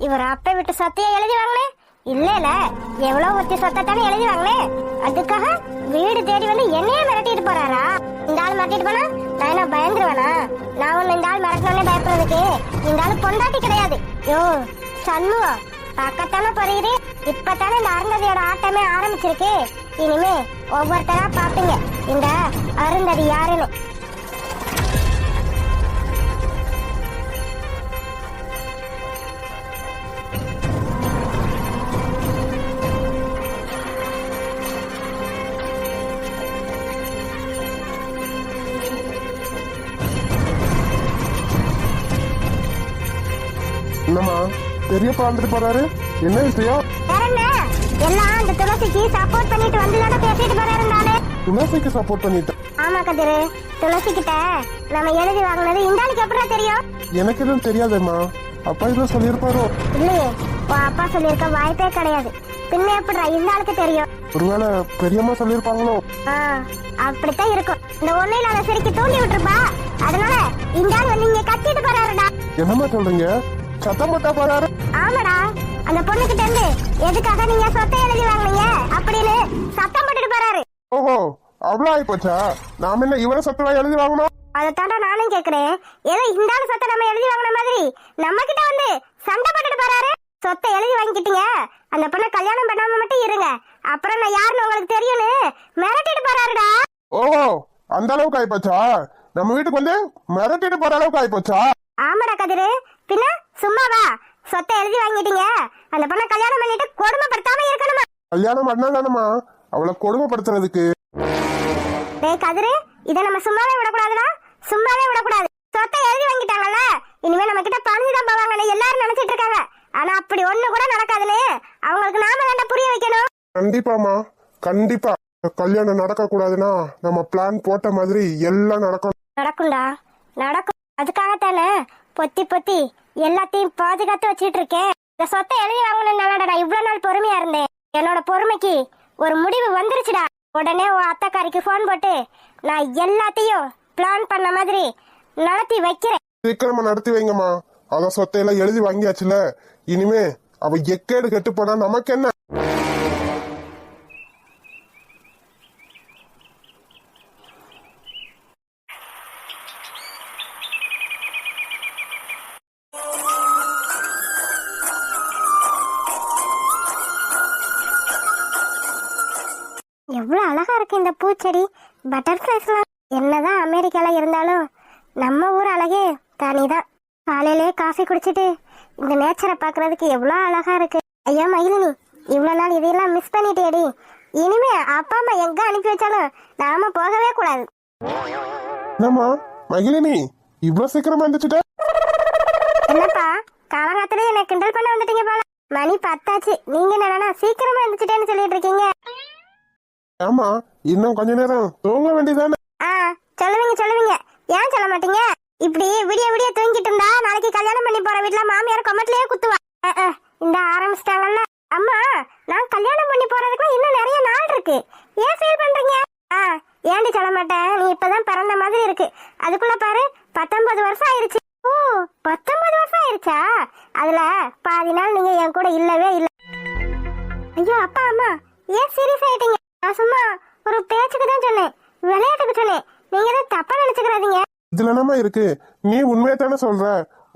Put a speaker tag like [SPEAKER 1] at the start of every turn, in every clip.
[SPEAKER 1] இவர் அப்பை விட்டு சொத்தையே எழுதி வாங்கினேன். இல்ல எவ்வளவு ஒத்தி சொத்தானே எழுதி வாங்கினேன். அதுக்காக வீடு தேடி வந்து என்னையே மிரட்டிட்டு போறாரா? இந்த ஆள் மிரட்டிட்டு போனா நான் என்ன பயந்துருவேனா? நான் ஒண்ணு இந்த ஆள் மிரட்டினே பயப்படுறதுக்கு இந்த ஆள் பொண்டாட்டி கிடையாது. யோ சண்முகம், பக்கத்தானே போறீரு. இப்பதானே இந்த அருந்ததியோட ஆட்டமே ஆரம்பிச்சிருக்கு. இனிமே ஒவ்வொருத்தரா பாப்பீங்க இந்த அருந்ததி யாருன்னு.
[SPEAKER 2] என்னம்மா பெரியப்பா வந்துட்டு போறாரு? என்ன விஷயம்?
[SPEAKER 1] எல்லாம் அந்த துளசிக்கு சப்போர்ட் பண்ணிட்டு வந்துதான் பேசிட்டு போறாரு.
[SPEAKER 2] துளசிக்கு சப்போர்ட் பண்ணிட்டேன்.
[SPEAKER 1] ஆமா கதிரு, துளசி கிட்ட நம்ம எழுதி வாங்கினது இந்த ஆளுக்கு எப்படா தெரியும்?
[SPEAKER 2] எனக்கு எதுவும் தெரியாதும்மா. அப்பா எதுவும் சொல்லியிருப்பாரோ?
[SPEAKER 1] இல்லையே, அப்பா சொல்லியிருக்க வாய்ப்பே கிடையாது. பின்ன எப்படா இந்த ஆளுக்கு தெரியும்?
[SPEAKER 2] ஒருவேளை பெரியம்மா சொல்லியிருப்பாங்களோ?
[SPEAKER 1] அப்படித்தான் இருக்கும். இந்த ஒண்ணு இல்லாத சரிக்கு தூண்டி விட்டுருப்பா. அதனால இந்த ஆள் வந்து இங்க கத்திட்டு போறாருடா.
[SPEAKER 2] என்னம்மா சொல்றீங்க? சத்தம் போட்டா போறாரு?
[SPEAKER 1] ஆமாடா, அந்த பொண்ணு கிட்ட இருந்து எதுக்காக நீங்க சொத்தை எழுதி வாங்குனீங்க அப்படின்னு சத்தம் போட்டுட்டு போறாரு.
[SPEAKER 2] ஓஹோ, அவ்வளவு ஆயிப்போச்சா? நாம என்ன இவர சொத்தமா எழுதி வாங்கணும்?
[SPEAKER 1] அதை தாண்டா நானும் கேக்குறேன். ஏதோ இந்த ஆளு சொத்தை நம்ம எழுதி வாங்கின மாதிரி நம்ம கிட்ட வந்து சண்டை போட்டுட்டு போறாரு. சொத்தை எழுதி வாங்கிக்கிட்டீங்க, அந்த பொண்ணை கல்யாணம் பண்ணாம மட்டும் இருங்க, அப்புறம் நான் யாருன்னு உங்களுக்கு தெரியும்னு மிரட்டிட்டு போறாருடா.
[SPEAKER 2] ஓஹோ, அந்த அளவுக்கு ஆயிப்போச்சா? நம்ம வீட்டுக்கு வந்து மிரட்டிட்டு போற அளவுக்கு ஆயிப்போச்சா?
[SPEAKER 1] ஆமாடா கதிரு, பின்ன சும்மாவா? சொத்தை எழுதி வாங்கிட்டீங்க, அந்த பொண்ணை கல்யாணம் பண்ணிட்டு கொடுமைப்படுத்தாம இருக்கணுமா?
[SPEAKER 2] கல்யாணம் பண்ணாதானம்மா அவளை கொடுமைப்படுத்துறதுக்கு.
[SPEAKER 1] டேய் கதிரு, இத நம்ம சும்மாவே விடக்கூடாதுடா, சும்மாவே விடக்கூடாது. சொத்தை எழுதி வாங்கிட்டாங்கல்ல, இனிமே நம்ம கிட்ட பணிஞ்சுதான் போவாங்கன்னு எல்லாரும் நினைச்சிட்டு இருக்காங்க. ஆனா அப்படி ஒண்ணு கூட நடக்காதுன்னு அவங்களுக்கு நாம தாண்டா புரிய வைக்கணும்.
[SPEAKER 2] கண்டிப்பாமா, கண்டிப்பா. கல்யாணம் நடக்க கூடாதுன்னா நம்ம பிளான் போட்ட மாதிரி எல்லாம் நடக்கும்.
[SPEAKER 1] நடக்கும்டா, நடக்கும். அதுக்காகத்தானே பொத்தி பொத்தி எல்லாத்தையும் பாதுகாத்து வச்சிட்டு இருக்கேன். இந்த சொத்தை எழுதி வாங்கணும்னாலடா இவ்வளவு நாள் பொறுமையா இருந்தேன். என்னோட பொறுமைக்கு ஒரு முடிவு வந்துருச்சுடா. உடனே உன் அத்தைக்காரிக்கு போன் போட்டு நான் எல்லாத்தையும் பிளான் பண்ண மாதிரி நடத்தி வைக்கிறேன்.
[SPEAKER 2] சீக்கிரமா நடத்தி வைங்கம்மா. அத சொத்தையெல்லாம் எழுதி வாங்கியாச்சுல, இனிமே அவ எக்கேடு கெட்டு போனா நமக்கு என்ன?
[SPEAKER 1] எவ்வளவு அழகா இருக்கு இந்த பூச்செடி, பட்டர்ஃபிளைஸ்லாம். என்னதான் அமெரிக்கால இருந்தாலும் நம்ம ஊர் அழகே தனிதான். காலையிலே காஃபி குடிச்சிட்டு இந்த நேச்சரை பாக்குறதுக்கு எவ்வளவு அழகா இருக்கு. ஐயா மகிழினி, இவ்வளவு நாள் இதையெல்லாம் மிஸ் பண்ணிட்டேடி. இனிமே அப்பா அம்மா எங்க அனுப்பி வச்சாலும் நாம போகவே கூடாது.
[SPEAKER 2] என்னம்மா மகிழினி, இவ்வளவு சீக்கிரமா வந்துச்சுட்ட?
[SPEAKER 1] என்னப்பா காலங்காத்திலே என்ன கிண்டல் பண்ண வந்துட்டீங்க போல. மணி 10 ஆச்சு, நீங்க என்னன்னா சீக்கிரமா இருந்துச்சுட்டேன்னு சொல்லிட்டு இருக்கீங்க.
[SPEAKER 2] ஆமா, இன்னும் கொஞ்ச நேரம் தூங்க வேண்டியதானே?
[SPEAKER 1] சொல்லுவீங்க, ஏன் சொல்ல மாட்டீங்க? இப்படி விடிய விடிய தூங்கிட்டு இருந்தா நாளைக்கு கல்யாணம் பண்ணி போற வீட்டுல மாமியார் கொமட்டிலேயே குத்துவா. இந்த ஆரம்பிச்சிட்டாங்கல்ல. அம்மா, நான் கல்யாணம் பண்ணி போறதுக்கு இன்னும் நிறைய நாள் இருக்கு. ஏன் ஃபீல் பண்றீங்க? ஏன்டி சொல்ல மாட்டேன், நீ இப்பதான் பிறந்த மாதிரி இருக்கு. அதுக்குள்ள பாரு 19 வருஷம் ஆயிருச்சு. ஓ, 19 வருஷம் ஆயிருச்சா? அதுல பாதி நாள் நீங்க என் கூட இல்லவே இல்ல. ஐயோ அப்பா அம்மா, ஏன் சீரியஸ் ஆயிட்டீங்க? நான் சும்மா ஒரு பேச்சுக்கு தான் சொன்னேன், விளையாட்டுக்கு சொன்னேன். நீங்க தான் தப்பா நினைச்சுக்கிறாதீங்க.
[SPEAKER 2] இதுல என்னமா இருக்கு? நீ உண்மையை தானே சொல்ற.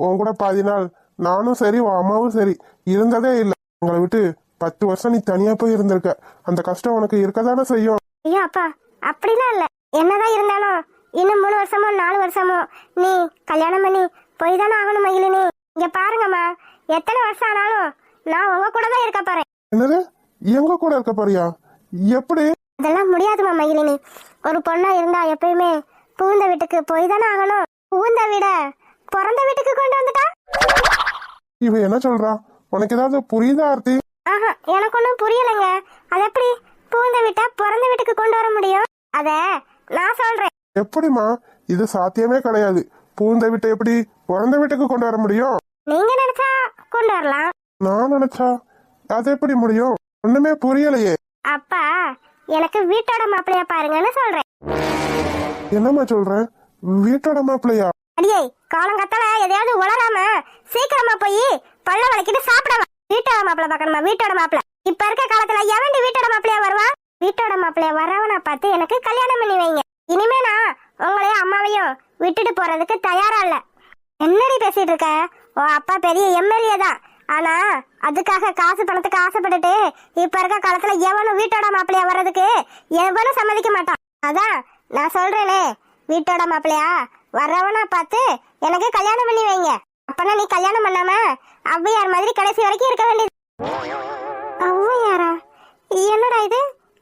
[SPEAKER 2] உன் கூட பாதி நாள் நானும் சரி உன் அம்மாவும் சரி இருந்ததே இல்ல. உங்களை விட்டு 10 வருஷம் நீ தனியா போய் இருந்திருக்க. அந்த கஷ்டம் உனக்கு இருக்கதானே செய்யும்.
[SPEAKER 1] ஐயோ அப்பா, அப்படிலாம் இல்ல. என்னதான் இருந்தாலும் இன்னும் 3 வருஷமோ 4 வருஷமோ நீ கல்யாணம் பண்ணி போய் தானே ஆகணும் மகிழினி. இங்க பாருங்கம்மா, எத்தனை வருஷம் ஆனாலும் நான் உங்க கூட தான் இருக்க போறேன்.
[SPEAKER 2] என்னது, எங்க கூட இருக்க போறியா? எப்படி?
[SPEAKER 1] அதெல்லாம் முடியாதுமா மகிழினி. ஒரு பொண்ணா இருந்தா எப்பயுமே புகுந்த வீட்டுக்கு போய் தானே ஆகணும். புகுந்த வீட பிறந்த வீட்டுக்கு கொண்டு வந்துட்டா?
[SPEAKER 2] இவ என்ன சொல்றா? உனக்கு ஏதாவது புரியுதா ஆர்த்தி?
[SPEAKER 1] எனக்கு ஒன்னும் புரியலைங்க. அது எப்படி புகுந்த வீட்டை பிறந்த வீட்டுக்கு கொண்டு வர முடியும்? அத நான் சொல்றேன்.
[SPEAKER 2] எப்படிமா? இது சாத்தியமே கிடையாது. புகுந்த வீட்டை எப்படி பிறந்த வீட்டுக்கு கொண்டு வர முடியும்?
[SPEAKER 1] நீங்க நினைச்சா கொண்டு வரலாம்,
[SPEAKER 2] நான் நினைச்சா அது எப்படி முடியும்? ஒண்ணுமே புரியலையே.
[SPEAKER 1] அப்பா எனக்கு வீட்டோட மாப்பிள்ளையா பாருங்கன்னு சொல்றேன்.
[SPEAKER 2] என்னம்மா சொல்ற? வீட்டோட மாப்பிள்ளையா?
[SPEAKER 1] அடியே, காலங்கத்தால எதையாவது உளராம சீக்கிரமா போய் கொள்ள வளைக்கிட்டு சாப்பிடவா? வீட்டோட மாப்பிள்ள பாக்கணுமா? வீட்டோட மாப்பிள்ள இப்ப இருக்க காலத்துல எவன்டி வீட்டோட மாப்பிள்ளையா வருவான்? வீட்டோட மாப்பிள்ளைய வரவனா பார்த்து எனக்கு கல்யாணம் பண்ணி வைங்க. இனிமே நான் உங்களையும் அம்மாவையும் விட்டுட்டு போறதுக்கு தயாரா இல்ல. என்னடி பேசிட்டு இருக்க? ஓ அப்பா பெரிய எம்எல்ஏ தான். ஆனா அதுக்காக காசு பணத்துக்கு ஆசைப்பட்டுட்டு இப்ப இருக்க காலத்துல எவனும் வீட்டோட மாப்பிள்ளையா வர்றதுக்கு எவனும் சம்மதிக்க மாட்டான். அதான் நான் சொல்றேனே, வீட்டோட மாப்பிள்ளையா வர்றவனா பார்த்து எனக்கு கல்யாணம் பண்ணி வைங்க. அப்பனா நீ கல்யாணம் பண்ணாம ஔவையார் மாதிரி கடைசி வரைக்கும் இருக்க வேண்டியது. ஔவையாரா? என்னடா இது,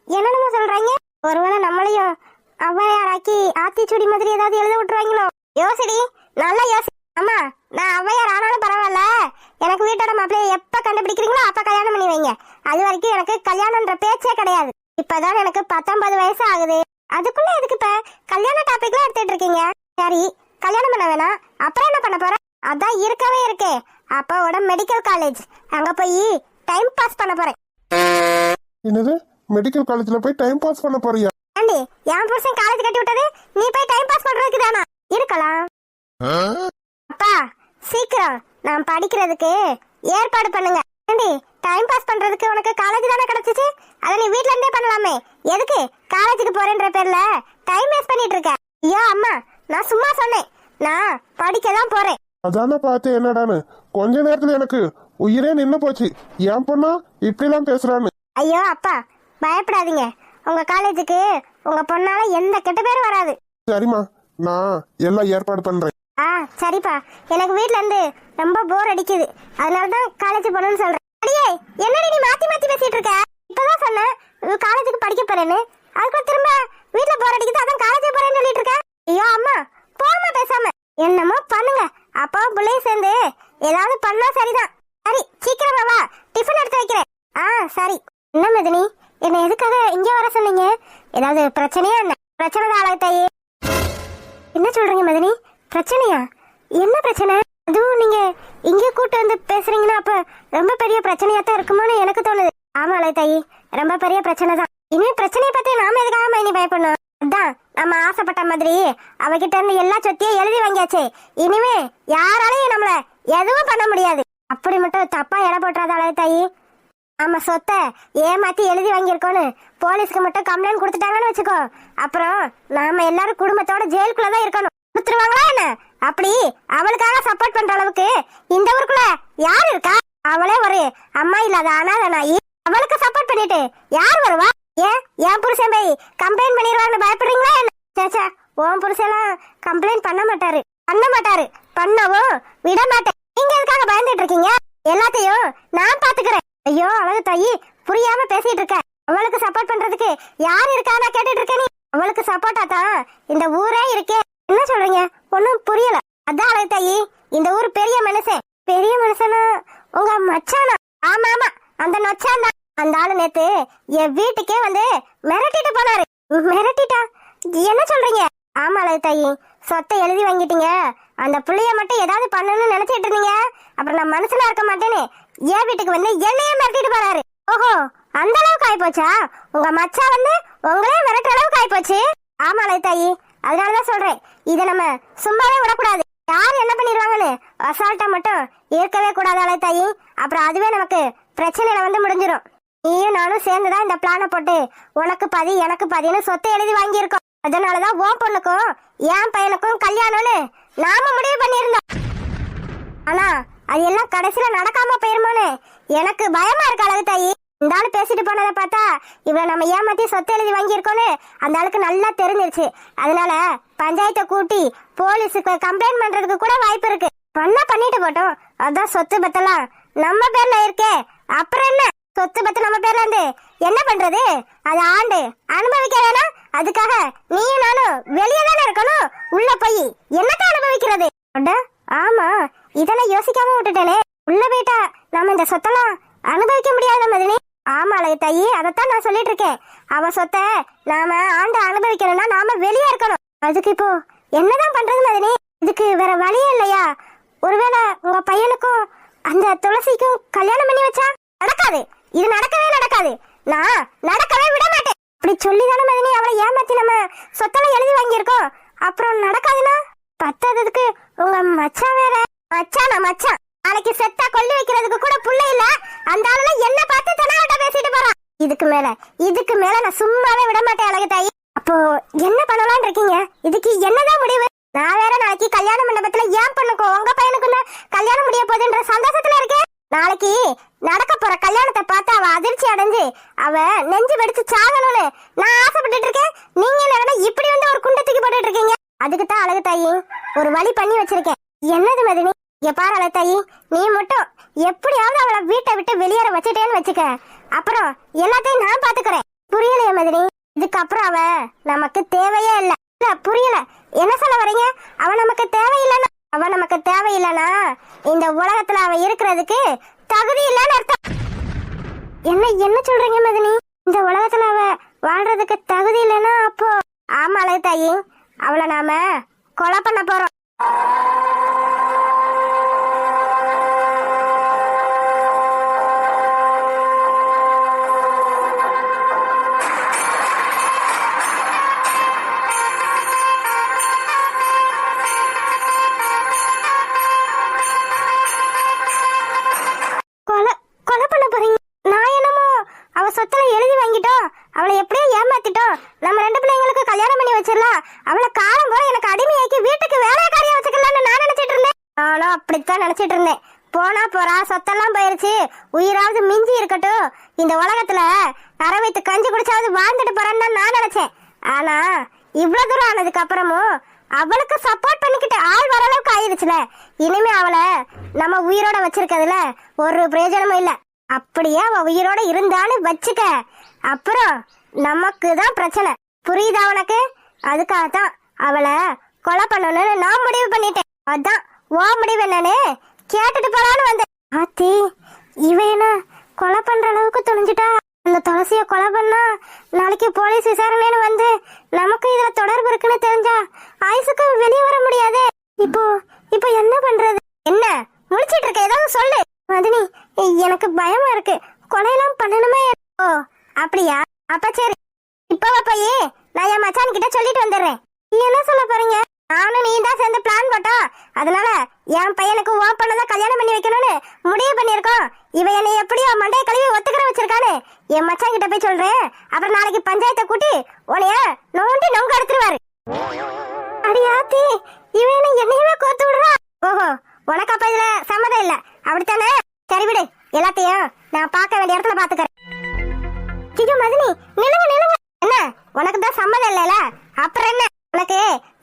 [SPEAKER 1] என்னன்னு சொல்றாங்க? ஒருவேளை நம்மளையும் ஔவையாராக்கி ஆத்திச்சூடி மாதிரி ஏதாவது எழுத விட்டுருவாங்களோ? யோசிடி, நல்லா யோசி. அம்மா, நான் ஔவையார் ஆனாலும் பரவாயில்ல, எனக்கு வீட்டோட மாப்பிள்ளைய எப்ப கண்டுபிடிக்கிறீங்களோ அப்ப கல்யாணம் பண்ணி வைங்க. அது வரைக்கும் எனக்கு கல்யாணம்ன்ற பேச்சே கிடையாது. இப்பதான் எனக்கு 19 வயசு ஆகுது. அதுக்குள்ள எதுக்கு இப்ப கல்யாண டாபிக்லாம் எடுத்துட்டு இருக்கீங்க? சரி, கல்யாணம் பண்ண வேணாம், அப்புறம் என்ன பண்ண போற? அதான் இருக்கவே இருக்கே அப்பாவோட மெடிக்கல் காலேஜ், அங்க போய் டைம் பாஸ் பண்ண போறேன்.
[SPEAKER 2] என்னது, மெடிக்கல் காலேஜ்ல போய் டைம் பாஸ் பண்ண போறியா?
[SPEAKER 1] ஆண்டி, என் புருஷன் காலேஜ் கட்டி விட்டது நீ போய் டைம் பாஸ் பண்றதுக்கு தானா? இருக்கலாம். அப்பா சீக்கிரம் நான் படிக்கிறதுக்கு ஏற்பாடு பண்ணுங்க. ஆண்டி, டைம் பாஸ் பண்றதுக்கு உனக்கு காலேஜ் தானே கிடைச்சிச்சு, அத நீ வீட்ல இருந்தே பண்ணலாமே. எதுக்கு காலேஜுக்கு போறேன்ற பேர்ல டைம் வேஸ்ட் பண்ணிட்டு இருக்க? ஐயோ அம்மா, நான் சும்மா சொன்னேன், நான் படிக்க தான் போறேன்.
[SPEAKER 2] அதான பார்த்து என்னடான்னு கொஞ்ச நேரத்துல எனக்கு உயிரே நின்னு போச்சு. என் பொண்ணா இப்படிலாம் பேசுறான்னு.
[SPEAKER 1] ஐயோ அப்பா, பயப்படாதீங்க. உங்க காலேஜுக்கு உங்க பொண்ணால எந்த கெட்ட பேரும் வராது.
[SPEAKER 2] சரிம்மா, நான் எல்லாம் ஏற்பாடு பண்றேன்.
[SPEAKER 1] சரிப்பா, எனக்கு வீட்ல இருந்து ரொம்ப போர் அடிக்குது, அதனாலதான் காலேஜ் போகணும்னு சொல்றேன். அடியே, என்னடி நீ மாத்தி மாத்தி பேசிட்டு இருக்க? இப்பதான் சொன்னேன் காலேஜுக்கு படிக்க போறேன்னு, அதுக்கு திரும்ப வீட்ல போர் அடிக்குது அதான் காலேஜ் போறேன்னு சொல்லிட்டு இருக்க. ஐயோ அம்மா, போமா பேசாம என்னமோ பண்ணுங்க. அப்பாவும் பிள்ளையும் சேர்ந்து ஏதாவது பண்ணா சரிதான். சரி, சீக்கிரமா வா, டிஃபன் எடுத்து வைக்கிறேன். சரி. என்ன மதினி, என்ன எதுக்காக இங்க வர சொன்னீங்க? ஏதாவது பிரச்சனையா? என்ன பிரச்சனை தான் ஆளாயிட்டாயே. என்ன சொல்றீங்க மதினி? பிரச்சனையா? என்ன பிரச்சனை? அதுவும் நீங்க இங்க கூட்டு வந்து பேசுறீங்கன்னா அப்ப ரொம்ப பெரிய பிரச்சனையா தான் இருக்குமோன்னு எனக்கு தோணுது. ஆமா அலைத்தாயி, ரொம்ப பெரிய பிரச்சனை தான். இனிமே பிரச்சனையை பத்தி நாம எதுக்காக மைனி பயப்படணும்? அதான் நம்ம ஆசைப்பட்ட மாதிரி அவகிட்ட இருந்து எல்லா சொத்தையும் எழுதி வாங்கியாச்சு. இனிமே யாராலையும் நம்மள எதுவும் பண்ண முடியாது. அப்படி மட்டும் தப்பா எடை போட்டுறாத அலைத்தாயி. நம்ம சொத்தை ஏமாத்தி எழுதி வாங்கியிருக்கோன்னு போலீஸ்க்கு மட்டும் கம்ப்ளைண்ட் கொடுத்துட்டாங்கன்னு வச்சுக்கோ, அப்புறம் நாம எல்லாரும் குடும்பத்தோட ஜெயிலுக்குள்ளதான் இருக்கணும். கொடுத்துருவாங்களா என்ன? அப்படி அவளுக்காக சப்போர்ட் பண்ற அளவுக்கு இந்த ஊருக்குள்ள யாரு இருக்கா? அவளே ஒரு அம்மா இல்லாத அனாதை நாயி, அவளுக்கு சப்போர்ட் பண்ணிட்டு யார் வருவா? ஏன் என் புருஷன் போய் கம்ப்ளைண்ட் பண்ணிடுவாங்கன்னு பயப்படுறீங்களா என்ன? சேச்சா, உன் புருஷெல்லாம் கம்ப்ளைண்ட் பண்ண மாட்டாரு, பண்ணவும் விட மாட்டேன். நீங்க எதுக்காக பயந்துட்டு இருக்கீங்க? எல்லாத்தையும் நான் பாத்துக்கிறேன். ஐயோ அழகு தாயி, புரியாம பேசிட்டு இருக்க. அவளுக்கு சப்போர்ட் பண்றதுக்கு யார் இருக்கா நான் கேட்டுட்டு இருக்கேன். நீ அவளுக்கு சப்போர்ட்டா தான் இந்த ஊரே இருக்கே. என்ன சொல்றீங்க? ஒன்னும் புரியல. அதான் அழகு தாயி, இந்த ஊர் பெரிய மனுஷன். பெரிய மனுஷனா? உங்க மச்சானா? ஆமா ஆமா, அந்த நொச்சான் தான். அந்த ஆளு நேத்து என் வீட்டுக்கே வந்து மிரட்டிட்டு போனாரு. மிரட்டிட்டா? என்ன சொல்றீங்க? ஆமா அழகு தாயி, சொத்தை எழுதி வாங்கிட்டீங்க, அந்த புள்ளைய மட்டும் ஏதாவது பண்ணணும்னு நினைச்சிட்டு இருந்தீங்க. அப்புறம் நான் மனசுல இருக்க மாட்டேன்னு என் வீட்டுக்கு வந்து என்னையே மிரட்டிட்டு போறாரு. ஓஹோ, அந்த அளவுக்கு ஆயிப்போச்சா? உங்க மச்சா வந்து உங்களே மிரட்டுற அளவுக்கு ஆயிப்போச்சு. ஆமா அழகு தாயி, அதனாலதான் சொல்றேன், இதை நம்ம சும்மாவே விடக்கூடாது. யார் என்ன பண்ணிடுவாங்கன்னு அசால்ட்டா மட்டும் இருக்கவே கூடாது அழகு தாயி. அப்புறம் அதுவே நமக்கு பிரச்சனையில வந்து முடிஞ்சிடும். நீயும் நானும் சேர்ந்துதான் இந்த பிளான போட்டு உனக்கு பாதி எனக்கு பாதின்னு சொத்தை எழுதி வாங்கியிருக்கோம். அதனாலதான் உன் பொண்ணுக்கும் என் பையனுக்கும் கல்யாணம்னு நாம முடிவு பண்ணியிருந்தோம். ஆனா அது எல்லாம் கடைசியில நடக்காம போயிருமோன்னு எனக்கு பயமா இருக்கு அழகு தாயி. இந்த ஆளு பேசிட்டு போனதை பார்த்தா இவ்வளவு நம்ம ஏமாத்தி சொத்து எழுதி வாங்கியிருக்கோன்னு அந்த ஆளுக்கு நல்லா தெரிஞ்சிருச்சு. அதனால பஞ்சாயத்தை கூட்டி போலீஸுக்கு கம்ப்ளைண்ட் பண்றதுக்கு கூட வாய்ப்பு இருக்கு. பண்ணிட்டு போட்டோம். அதான் சொத்து பத்தெல்லாம் நம்ம பேர்ல இருக்கே, அப்புறம் என்ன? சொத்து பத்து நம்ம பேர்ல இருந்து என்ன பண்றது? அது ஆண்டு அனுபவிக்க வேணாம். அதுக்காக நீயும் நானும் வெளியே தானே இருக்கணும். உள்ள போய் என்னத்தான் அனுபவிக்கிறது? ஆமா, இதெல்லாம் யோசிக்காம விட்டுட்டேனே. உள்ள போயிட்டா நாம இந்த சொத்தெல்லாம் அனுபவிக்க முடியாத மதினி. ஆமா அழகு தாயி, அதைத்தான் நான் சொல்லிட்டு இருக்கேன். அவ சொத்தை நாம ஆண்டு அனுபவிக்கணும்னா நாம வெளியே இருக்கணும். அதுக்கு இப்போ என்னதான் பண்றது மதினி? இதுக்கு வேற வழியே இல்லையா? ஒருவேளை உங்க பையனுக்கும் அந்த துளசிக்கும் கல்யாணம் பண்ணி வச்சா? நடக்காது, இது நடக்கவே நடக்காது. நான் நடக்கவே விட மாட்டேன். அப்படி சொல்லிதானே மதினி அவளை ஏமாத்தி நம்ம சொத்தெல்லாம் எழுதி வாங்கியிருக்கோம். அப்புறம் நடக்காதுன்னா பத்தாததுக்கு உங்க மச்சான் வேற. மச்சானா? மச்சான் நாளைக்கு செத்தா கொல்லி வைக்கிறதுக்கு கூட புள்ள இல்ல. அந்த ஆளு என்ன பார்த்து தெனாவட்ட பேசிட்டு போறான். இதுக்கு மேல நான் சும்மாவே விட மாட்டேன் அழகு தாயி. அப்போ என்ன பண்ணலாம்னு இருக்கீங்க? இதுக்கு என்னதான் முடிவு? நான் வேற நாளைக்கு கல்யாண மண்டபத்துல ஏன் பண்ணுக்கும் உங்க பையனுக்கு கல்யாணம் முடிய போகுதுன்ற சந்தோஷத்துல இருக்கேன். நாளைக்கு நடக்க போற கல்யாணத்தை பார்த்து அவ அதிர்ச்சி அடைஞ்சு அவ நெஞ்சு வெடிச்சு சாகணும்னு நான் ஆசைப்பட்டுட்டு இருக்கேன். நீங்க என்ன இப்படி வந்து ஒரு குண்டை தூக்கி போட்டுட்டு இருக்கீங்க? அதுக்கு தான் அழகு தாயி ஒரு வழி பண்ணி வச்சிருக்கேன். என்னது மதினி? இங்க பாரு அழகு தாயி, நீ மட்டும் எப்படியாவது அவளை வீட்டை விட்டு வெளியேற வச்சுட்டேன்னு வச்சுக்க, அப்புறம் எல்லாத்தையும் நான் பாத்துக்கிறேன். புரியலையா மதினி? இதுக்கப்புறம் அவ நமக்கு தேவையே இல்ல. புரியல, என்ன சொல்ல வரீங்க? அவ நமக்கு தேவையில்லைன்னா இந்த உலகத்துல அவ இருக்கிறதுக்கு தகுதி இல்லன்னு அர்த்தம். என்ன சொல்றீங்க மதினி? இந்த உலகத்துல அவ வாழ்றதுக்கு தகுதி இல்லைன்னா அப்போ ஆமா அழகு தாயி, அவளை நாம கொலை பண்ண போறோம். அவளை எப்படியோ ஏமாத்திட்டோம். நம்ம ரெண்டு பிள்ளைங்களுக்கு கல்யாணம் பண்ணி வச்சிடலாம். அவளை காலம் போல எனக்கு அடிமையாக்கி வீட்டுக்கு வேலைக்காரியா வச்சுக்கலாம்னு நான் நினைச்சிட்டு இருந்தேன். நானும் அப்படித்தான் நினைச்சிட்டு இருந்தேன். போனா போறா, சொத்தெல்லாம் போயிருச்சு, உயிராவது மிஞ்சி இருக்கட்டும், இந்த உலகத்துல அரை வைத்து கஞ்சி குடிச்சாவது வாழ்ந்துட்டு போறேன்னு நான் நினைச்சேன். ஆனா இவ்வளவு தூரம் ஆனதுக்கு அப்புறமும் அவளுக்கு சப்போர்ட் பண்ணிக்கிட்டு ஆள் வர அளவுக்கு ஆயிடுச்சுல. இனிமே அவளை நம்ம உயிரோட வச்சிருக்கிறதுல ஒரு பிரயோஜனமும் இல்ல. அப்படியே அவ உயிரோட இருந்தாலும் வச்சுக்க, அப்புறம் நமக்கு தான் பிரச்சனை. புரியுதா உனக்கு? அதுக்காகத்தான் அவளை கொலை பண்ணணும்னு நான் முடிவு பண்ணிட்டேன். அதான் ஓ முடிவு என்னன்னு கேட்டுட்டு போறான்னு வந்தேன். ஆத்தி, இவ என்ன கொலை பண்ற அளவுக்கு துணிஞ்சிட்டா? அந்த துளசிய கொலை பண்ணா நாளைக்கு போலீஸ் விசாரணைன்னு வந்து நமக்கு இதுல தொடர்பு இருக்குன்னு தெரிஞ்சா ஆயுசுக்கு வெளியே வர முடியாது. இப்போ என்ன பண்றது? என்ன முடிச்சிட்டு இருக்க? ஏதாவது சொல்லு மதினி. எனக்கு பயமா இருக்கு. கொலையெல்லாம் பண்ணணுமே. ஓ அப்படியா? அப்ப சரி, இப்ப போய் நான் என் மச்சான் கிட்ட சொல்லிட்டு வந்துடுறேன். என்ன சொல்ல போறீங்க? நானும் நீ தான் சேர்ந்து பிளான் போட்டோம். அதனால என் பையனுக்கு ஓன் பண்ணதான் கல்யாணம் பண்ணி வைக்கணும்னு முடிவு பண்ணிருக்கோம். இவ என்னை எப்படியோ மண்டைய கழுவி ஒத்துக்கிற வச்சிருக்கானு என் மச்சான் கிட்ட போய் சொல்றேன். அப்புறம் நாளைக்கு பஞ்சாயத்தை கூட்டி உனைய நோண்டி நொங்க எடுத்துருவாரு. அடியாத்தி, இவ என்னையுமே கோத்து விடுறா. ஓஹோ, உனக்கு அப்ப இதுல சம்மதம் இல்ல அப்படித்தானே? சரி விடு, எல்லாத்தையும் நான் பார்க்க வேண்டிய இடத்துல பாத்துக்கிறேன். மதினி நிலுங்க. என்ன உனக்கு தான் சம்மதம் இல்லல? அப்புறம் என்ன உனக்கு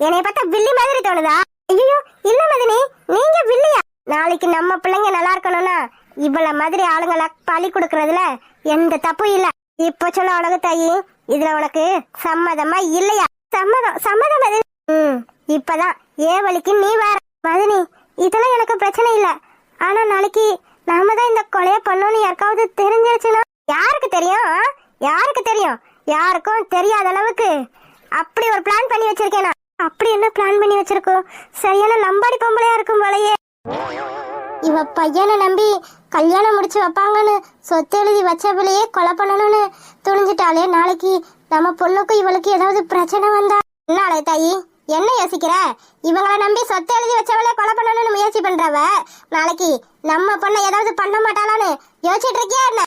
[SPEAKER 1] என்னைய பார்த்தா வில்லி மாதிரி தோணுதா? ஐயோ இல்ல மதினி, நீங்க வில்லியா? நாளைக்கு நம்ம பிள்ளைங்க நல்லா இருக்கணும்னா இவ்வள மாதிரி ஆளுங்களை பழி கொடுக்கறதுல எந்த தப்பும் இல்ல. இப்ப சொல்ல உனக்கு தாயி, இதுல உனக்கு சம்மதமா இல்லையா? சம்மதம் மதினி. இப்பதான் ஏன் வலிக்கு நீ வேற. மதினி, இதெல்லாம் எனக்கு பிரச்சனை இல்ல. ஆனா நாளைக்கு நாம தான் இந்த கொலைய பண்ணோன்னு யாருக்காவது தெரிஞ்சிருச்சுன்னா? யாருக்கு தெரியும்? யாருக்கும் தெரியாத அளவுக்கு அப்படி ஒரு பிளான் பண்ணி வச்சிருக்கேனா? அப்படி என்ன பிளான் பண்ணி வச்சிருக்கோம்? சரியான லம்பாடி பொம்பளையா இருக்கும் போலயே. இவ பையனை நம்பி கல்யாணம் முடிச்சு வைப்பாங்கன்னு சொத்து எழுதி வச்சவளையே கொலை பண்ணணும்னு துணிஞ்சிட்டாலே நாளைக்கு நம்ம பொண்ணுக்கும் இவளுக்கு ஏதாவது பிரச்சனை வந்தா என்ன அழகு தாயி? என்ன யோசிக்கிற? இவங்களை நம்பி சொத்து எழுதி வச்சவளே கொலை பண்ணணும்னு முயற்சி பண்றவ நாளைக்கு நம்ம பொண்ணை ஏதாவது பண்ண மாட்டாளான்னு யோசிச்சுட்டு இருக்கியா என்ன?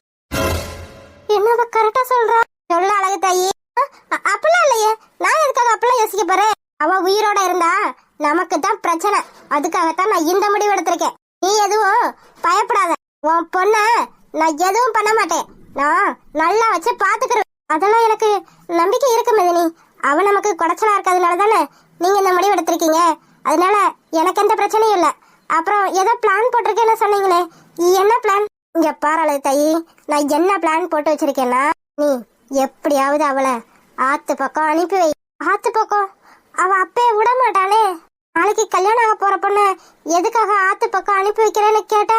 [SPEAKER 1] என்னவ கரெக்டா சொல்றா? சொல்ல அழகு தாயி. அப்படிலாம் இல்லையே, நான் எதுக்காக அப்படிலாம் யோசிக்க போறேன்? அவ உயிரோட இருந்தா நமக்கு தான் பிரச்சனை. அதுக்காகத்தான் நான் இந்த முடிவு எடுத்திருக்கேன். நீ எதுவும் பயப்படாத. உன் பொண்ண நான் எதுவும் பண்ண மாட்டேன். நான் நல்லா வச்சு பாத்துக்கிறேன். அதெல்லாம் எனக்கு நம்பிக்கை இருக்கு மதினி. அவ நமக்கு குடைச்சலா இருக்கிறதுனால தானே நீங்க இந்த முடிவு எடுத்திருக்கீங்க. அதனால எனக்கு எந்த பிரச்சனையும் இல்ல. அப்புறம் ஏதோ பிளான் போட்டிருக்கேன்னு சொன்னீங்களே, என்ன பிளான்? இங்க பாரு தாயி, நான் என்ன பிளான் போட்டு வச்சிருக்கேன்னா, நீ எப்படியாவது அவளை ஆத்து பக்கம் அனுப்பி வை. ஆத்து பக்கம்? அவ அப்பயே விட மாட்டானே. நாளைக்கு கல்யாணம் ஆக போற பொண்ணு எதுக்காக ஆத்து பக்கம் அனுப்பி வைக்கிறேன்னு கேட்டா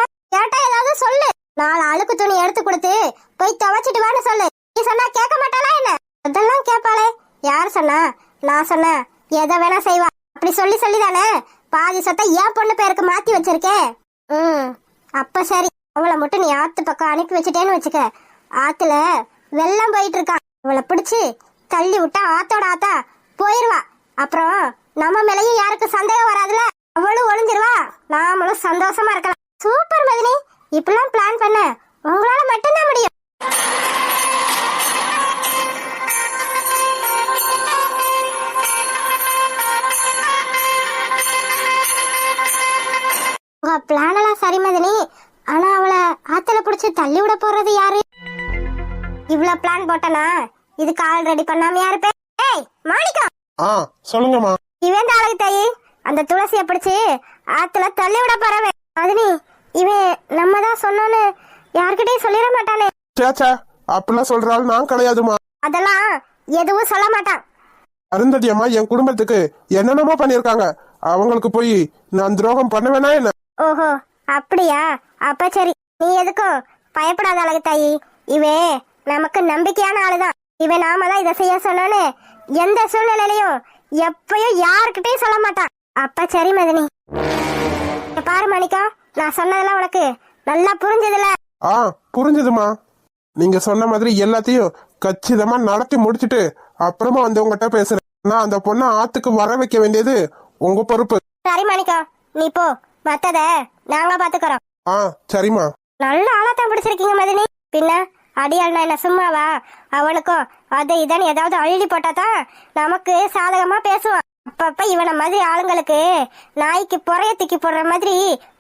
[SPEAKER 1] ஏதாவது சொல்லு. 4 அழுக்கு துணி எடுத்து கொடுத்து போய் துவைச்சிட்டு வான்னு சொல்லு. நீ சொன்னா கேட்க மாட்டாளா என்ன? அதெல்லாம் கேட்பாளே. யார் சொன்னா? நான் சொன்ன எதை வேணா செய்வா. அப்படி சொல்லி தானே பாதி சொத்தை என் பொண்ணு பேருக்கு மாத்தி வச்சிருக்கேன். அப்ப சரி, அவளை மட்டும் நீ ஆத்து பக்கம் அனுப்பி வச்சுட்டேன்னு வச்சுக்க. ஆத்துல வெள்ளம் போயிட்டு இருக்கான். அவளை பிடிச்சு தள்ளி விட்டா ஆத்தோட ஆத்தா போயிருவா. அப்புறம் நம்ம மேலையும் யாருக்கு சந்தேகம் வராதுல. அவளும் ஒளிஞ்சிருவா, நாமளும் சந்தோஷமா இருக்கலாம். சூப்பர் மதினி, இப்பெல்லாம் பிளான் பண்ண உங்களால மட்டும்தான் முடியும். உங்க பிளான் எல்லாம் சரி மதினி, ஆனா அவளை ஆத்துல புடிச்சு தள்ளி விட போறது யாரு? இவ்வளவு பிளான் போட்டனா இதுக்கு ஆள் ரெடி பண்ணாம யாரு பேர்? ஏய் மாணிக்கா.
[SPEAKER 2] சொல்லுங்கம்மா.
[SPEAKER 1] இவன் தான் அழகு தாயி, அந்த துளசியை பிடிச்சு ஆத்துல தள்ளி விட போறவன். மதினி, இவன் நம்ம தான் சொன்னோன்னு யார்கிட்டயும் சொல்லிட மாட்டானே.
[SPEAKER 2] சேச்சா, அப்படிலாம் சொல்றாள் நான் கிடையாதுமா.
[SPEAKER 1] அதெல்லாம் எதுவும் சொல்ல மாட்டான்.
[SPEAKER 2] அருந்ததி அம்மா என் குடும்பத்துக்கு என்னென்னமோ பண்ணிருக்காங்க, அவங்களுக்கு போய் நான் துரோகம் பண்ண வேணா என்ன?
[SPEAKER 1] ஓஹோ அப்படியா? அப்ப சரி, நீ எதுக்கும் பயப்படாத அழகு தாயி. இவன் நமக்கு நம்பிக்கையான ஆளுதான். இவன் நாம தான் இதை செய்ய சொன்னோன்னு எந்த சூழ்நிலையிலையும் எப்பயும் யாருக்கிட்டையும் சொல்ல மாட்டான். அப்ப சரி மதினி. பாரு மணிக்கா, நான் சொன்னதெல்லாம் உனக்கு நல்லா புரிஞ்சதுல?
[SPEAKER 2] புரிஞ்சதுமா. நீங்க சொன்ன மாதிரி எல்லாத்தையும் கச்சிதமா நடத்தி முடிச்சிட்டு அப்புறமா வந்து உங்ககிட்ட பேசுறேன். நான் அந்த பொண்ணை ஆத்துக்கு வர வைக்க வேண்டியது உங்க பொறுப்பு.
[SPEAKER 1] சரி மணிக்கா, நீ போ, மத்தத நாங்க பாத்துக்கிறோம்.
[SPEAKER 2] சரிம்மா.
[SPEAKER 1] நல்ல ஆளாத்தான் பிடிச்சிருக்கீங்க மதினி. பின்ன அடியாள்னா என்ன சும்மாவா? அவனுக்கும் அது இதான் ஏதாவது அழுதி போட்டாதான் நமக்கு சாதகமா பேசுவான். அப்பப்ப இவனை மாதிரி ஆளுங்களுக்கு நாய்க்கு பொறைய தூக்கி போடுற மாதிரி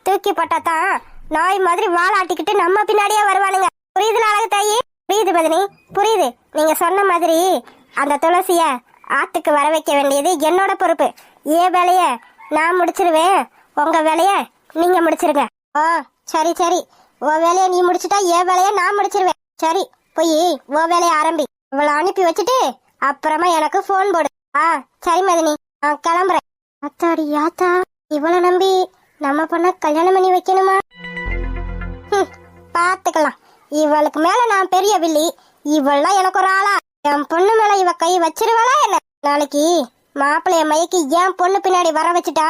[SPEAKER 1] தூக்கி போட்டாதான் நாய் மாதிரி வாழாட்டிக்கிட்டு நம்ம பின்னாடியே வருவானுங்க. புரியுதுல அழகு தாயி? புரியுது மதினி, புரியுது. நீங்க சொன்ன மாதிரி அந்த துளசிய ஆத்துக்கு வர வைக்க வேண்டியது என்னோட பொறுப்பு. ஏன் வேலைய நான் முடிச்சிருவேன், உங்க வேலைய நீங்க முடிச்சிருங்க. சரி சரி, உன் வேலைய நீ முடிச்சுட்டா என் வேலைய நான் முடிச்சிருவேன். சரி, போய் உன் வேலைய ஆரம்பி. இவளை அனுப்பி வச்சுட்டு அப்புறமா எனக்கு போன் போடு. சரி மதினி, நான் கிளம்புறேன். அத்தாடி யாத்தா, இவளை நம்பி நம்ம பொண்ண கல்யாணம் பண்ணி வைக்கணுமா? பாத்துக்கலாம். இவளுக்கு மேல நான் பெரிய வில்லி, இவள்லாம் எனக்கு ஒரு ஆளா? என் பொண்ணு மேல இவ கை வச்சிருவாளா என்ன? நாளைக்கு மாப்பிள்ளைய மயக்கி என் பொண்ணு பின்னாடி வர வச்சுட்டா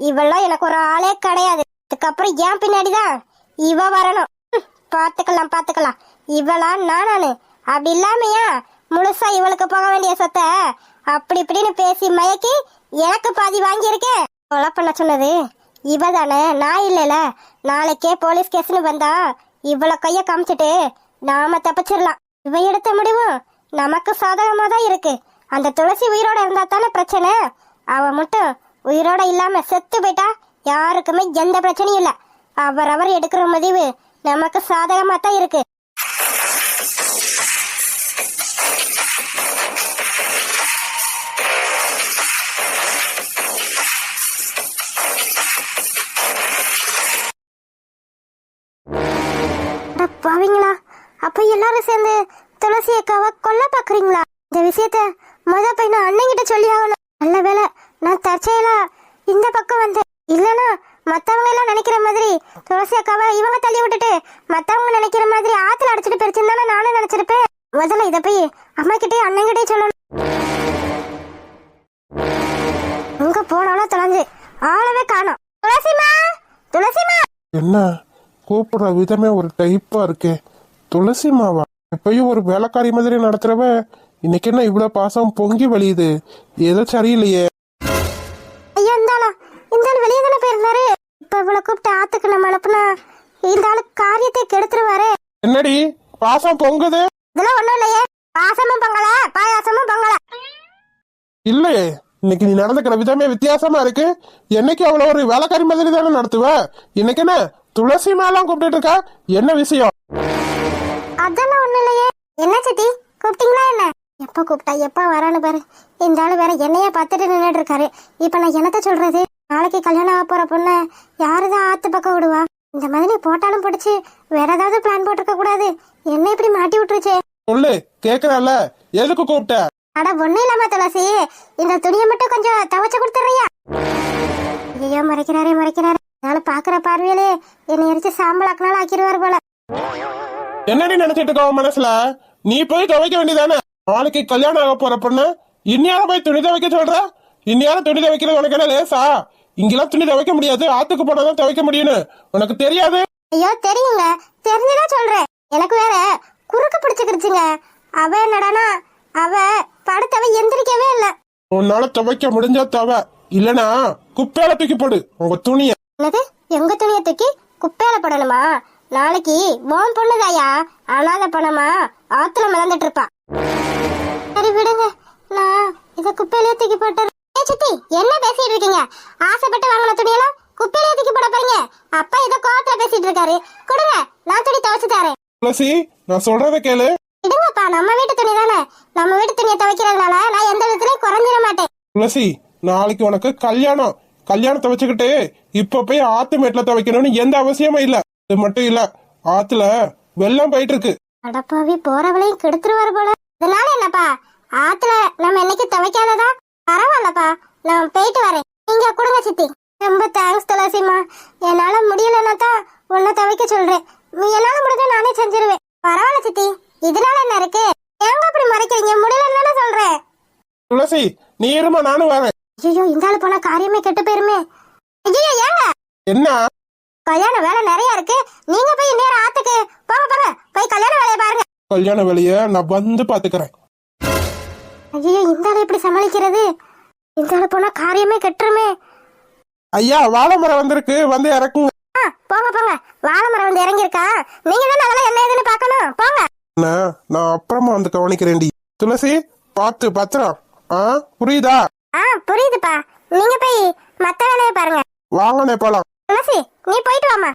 [SPEAKER 1] இவள்லாம் எனக்கு ஒரு ஆளே கிடையாது. அதுக்கப்புறம் என் பின்னாடிதான் இவ வரணும். பாத்துக்கலாம் பாத்துக்கலாம். இவளா நானு? அப்படி இல்லாமையா முழுசா இவளுக்கு போக வேண்டிய சொத்தை அப்படி இப்படின்னு பேசி மயக்கி எனக்கு பாதி வாங்கி இருக்கேன். கொலை பண்ண சொன்னது இவ தானே, நான் இல்லல. நாளைக்கே போலீஸ் கேஸ்னு வந்தா இவளை கைய காமிச்சிட்டு நாம தப்பிச்சிடலாம். இவ எடுத்த முடிவு நமக்கு சாதகமா தான் இருக்கு. அந்த துளசி உயிரோட இருந்தா தானே பிரச்சனை. அவ மட்டும் உயிரோட இல்லாம செத்து போயிட்டா யாருக்குமே எந்த பிரச்சனையும் இல்ல. அவரவர் எடுக்கிற முடிவு நமக்கு சாதகமா தான் இருக்கு. பாவீங்களா, அப்ப எல்லாரும் சேர்ந்து துளசி அக்காவை கொல்ல பாக்குறீங்களா? இந்த விஷயத்த முத போய் நான் அண்ணங்கிட்ட சொல்லி ஆகணும். நல்ல வேலை நான் தற்செயலா இந்த பக்கம் வந்தேன். இல்லனா மத்தவங்க எல்லாம் நினைக்கிற மாதிரி துளசி அக்காவை இவங்க தள்ளி விட்டுட்டு மத்தவங்க நினைக்கிற மாதிரி ஆத்துல அடிச்சுட்டு போயிருச்சுன்னு நானும் நினைச்சிருப்பேன். முதல்ல இத போய் அம்மா கிட்டே அண்ணங்கிட்டே சொல்லணும். உங்க போனாலும் தொலைஞ்சு ஆளவே காணோம். துளசிமா, துளசிமா.
[SPEAKER 2] என்ன கூப்பிடுற விதமே ஒரு டைப்பா இருக்கே. துளசி மாவா? எப்பயும் ஒரு வேலைக்காரி மாதிரி நடத்துறவ இன்னைக்கு என்ன இவ்வளவு பாசம் பொங்கி வழியுது? ஏதோ சரியில்லையே.
[SPEAKER 1] ஐயா, இந்த ஆள் வெளியே தானே போயிருந்தாரு. இப்ப இவ்வளவு கூப்பிட்டு ஆத்துக்கு நம்ம அனுப்புனா இந்த ஆளு காரியத்தை கெடுத்துருவாரு.
[SPEAKER 2] என்னடி பாசம் பொங்குது?
[SPEAKER 1] இதெல்லாம் ஒண்ணும் இல்லையே. பாசமும் பொங்கல, பாயாசமும் பொங்கல.
[SPEAKER 2] இல்லையே, இன்னைக்கு நீ நடந்துக்கிற விதமே வித்தியாசமா இருக்கு. என்னைக்கு அவ்வளவு ஒரு வேலைக்காரி மாதிரி தானே நடத்துவ, இன்னைக்கு என்ன துளசி மேலாம் கூப்பிட்டு இருக்கா? என்ன விஷயம்?
[SPEAKER 1] அதெல்லாம் ஒண்ணும் இல்லையே. என்ன சித்தி, கூப்பிட்டீங்களா என்ன? எப்ப கூப்பிட்டா எப்ப வரான்னு பாரு. இந்த ஆளு வேற என்னைய பார்த்துட்டு நின்றுட்டு இருக்காரு. இப்ப நான் என்னத்த சொல்றது? நாளைக்கு கல்யாணம் ஆக போற பொண்ண யாருதான் ஆத்து பக்கம் விடுவா? இந்த மாதிரி போட்டாலும் பிடிச்சு வேற ஏதாவது பிளான் போட்டிருக்க கூடாது. என்ன இப்படி மாட்டி விட்டுருச்சே?
[SPEAKER 2] சொல்லு, கேக்குறல, எதுக்கு கூப்பிட்ட?
[SPEAKER 1] அட ஒண்ணு இல்லாம துளசி, இந்த துணியை மட்டும் கொஞ்சம் துவைச்சு கொடுத்துறியா? ஐயோ, மறைக்கிறாரே. அதனால பாக்குற பார்வையிலே என்னை எரிச்சு சாம்பலாக்குனாலும் ஆக்கிடுவார் போல.
[SPEAKER 2] என்னடி நினைச்சிட்டு இருக்க மனசுல? நீ போய் துவைக்க வேண்டியதானே? நாளைக்கு கல்யாணம் ஆக போற பொண்ணு இன்னியாரும் போய் துணி துவைக்க சொல்ற? இன்னியாரும் துணி துவைக்கிறது உனக்கு என்ன லேசா? இங்கெல்லாம் துணி துவைக்க முடியாது, ஆத்துக்கு போனாதான் துவைக்க முடியும்னு உனக்கு தெரியாது?
[SPEAKER 1] ஐயோ தெரியுங்க, தெரிஞ்சுதான் சொல்றேன். எனக்கு வேற குறுக்கு பிடிச்சுக்கிடுச்சுங்க. அவ என்னடானா அவ படுத்தவ எந்திரிக்கவே இல்ல.
[SPEAKER 2] உன்னால துவைக்க முடிஞ்சா தவ, இல்லனா குப்பையில தூக்கி போடு உங்க துணிய.
[SPEAKER 1] என்னது? எங்க துணியை தூக்கி குப்பையில போடணுமா? நாளைக்கு உன் பொண்ணுதாயா அனாதை பணமா ஆத்துல மிதந்துட்டு இருப்பா. சரி விடுங்க, நான் இத குப்பையிலே தூக்கி போட்டுறேன். சித்தி என்ன பேசிட்டு இருக்கீங்க? ஆசைப்பட்டு வாங்கின துணியெல்லாம் குப்பையிலே தூக்கி போட போறீங்க? அப்பா இத கோவத்துல பேசிட்டு இருக்காரு. கொடுங்க, நான் துணி துவைச்சு தரேன்.
[SPEAKER 2] துளசி, நான் சொல்றத கேளு.
[SPEAKER 1] விடுங்கப்பா, நம்ம வீட்டு துணி தானே. நம்ம வீட்டு துணியை துவைக்கிறதுனால நான் எந்த விதத்துலயும் குறைஞ்சிட மாட்டேன்.
[SPEAKER 2] துளசி, நாளைக்கு உனக்கு கல்யாணம். கல்யாணத்தை வச்சுக்கிட்டு இப்ப போய் ஆத்து மேட்ல துவைக்கணும்னு எந்த அவசியமும் இல்ல. இது மட்டும் இல்ல, ஆத்துல வெள்ளம் போயிட்டு இருக்கு.
[SPEAKER 1] அடப்பாவி, போறவளையும் கெடுத்துருவாரு போல. இதனால என்னப்பா, ஆத்துல நம்ம என்னைக்கு துவைக்காததா? பரவாயில்லப்பா, நான் போயிட்டு வரேன். நீங்க கொடுங்க சித்தி. ரொம்ப தேங்க்ஸ் துளசிமா. என்னால முடியலன்னா தான் உன்னை துவைக்க சொல்றேன். என்னால முடிஞ்சா நானே செஞ்சிருவேன். பரவாயில்ல சித்தி, இதனால என்ன இருக்கு? ஏங்க அப்படி மறைக்கிறீங்க? முடியலன்னு சொல்றேன்.
[SPEAKER 2] துளசி, நீ இருமா, நானும் வரேன்.
[SPEAKER 1] ஐயோ, இந்த ஆளு போனா காரியமே கெட்டு போயிருமே. ஐயோ ஏங்க,
[SPEAKER 2] என்ன?
[SPEAKER 1] கல்யாண வேலை நிறைய இருக்கு. நீங்க போய் நேரம் ஆத்துக்கு போங்க. போங்க, போய் கல்யாண வேலையை பாருங்க.
[SPEAKER 2] கல்யாண வேலைய நான் வந்து பாத்துக்கிறேன்.
[SPEAKER 1] ஐயோ, இந்த ஆளு எப்படி சமாளிக்கிறது? இந்த ஆளு போனா காரியமே கெட்டுருமே.
[SPEAKER 2] ஐயா, வாழை மரம் வந்திருக்கு, வந்து இறக்குங்க.
[SPEAKER 1] போங்க போங்க, வாழை மரம் வந்து இறங்கிருக்கா? நீங்க தானே அதெல்லாம் என்ன ஏதுன்னு பாக்கணும். போங்க.
[SPEAKER 2] நான் அப்புறமா வந்து கவனிக்கிறேன்டி. துளசி, பார்த்து பத்திரம். புரியுதா?
[SPEAKER 1] புரியுதுப்பா. நீங்க போய் மத்த வேலையை பாருங்க.
[SPEAKER 2] வாங்கண்ணே போலாம்.
[SPEAKER 1] துளசி, நீ போயிட்டு வாமா.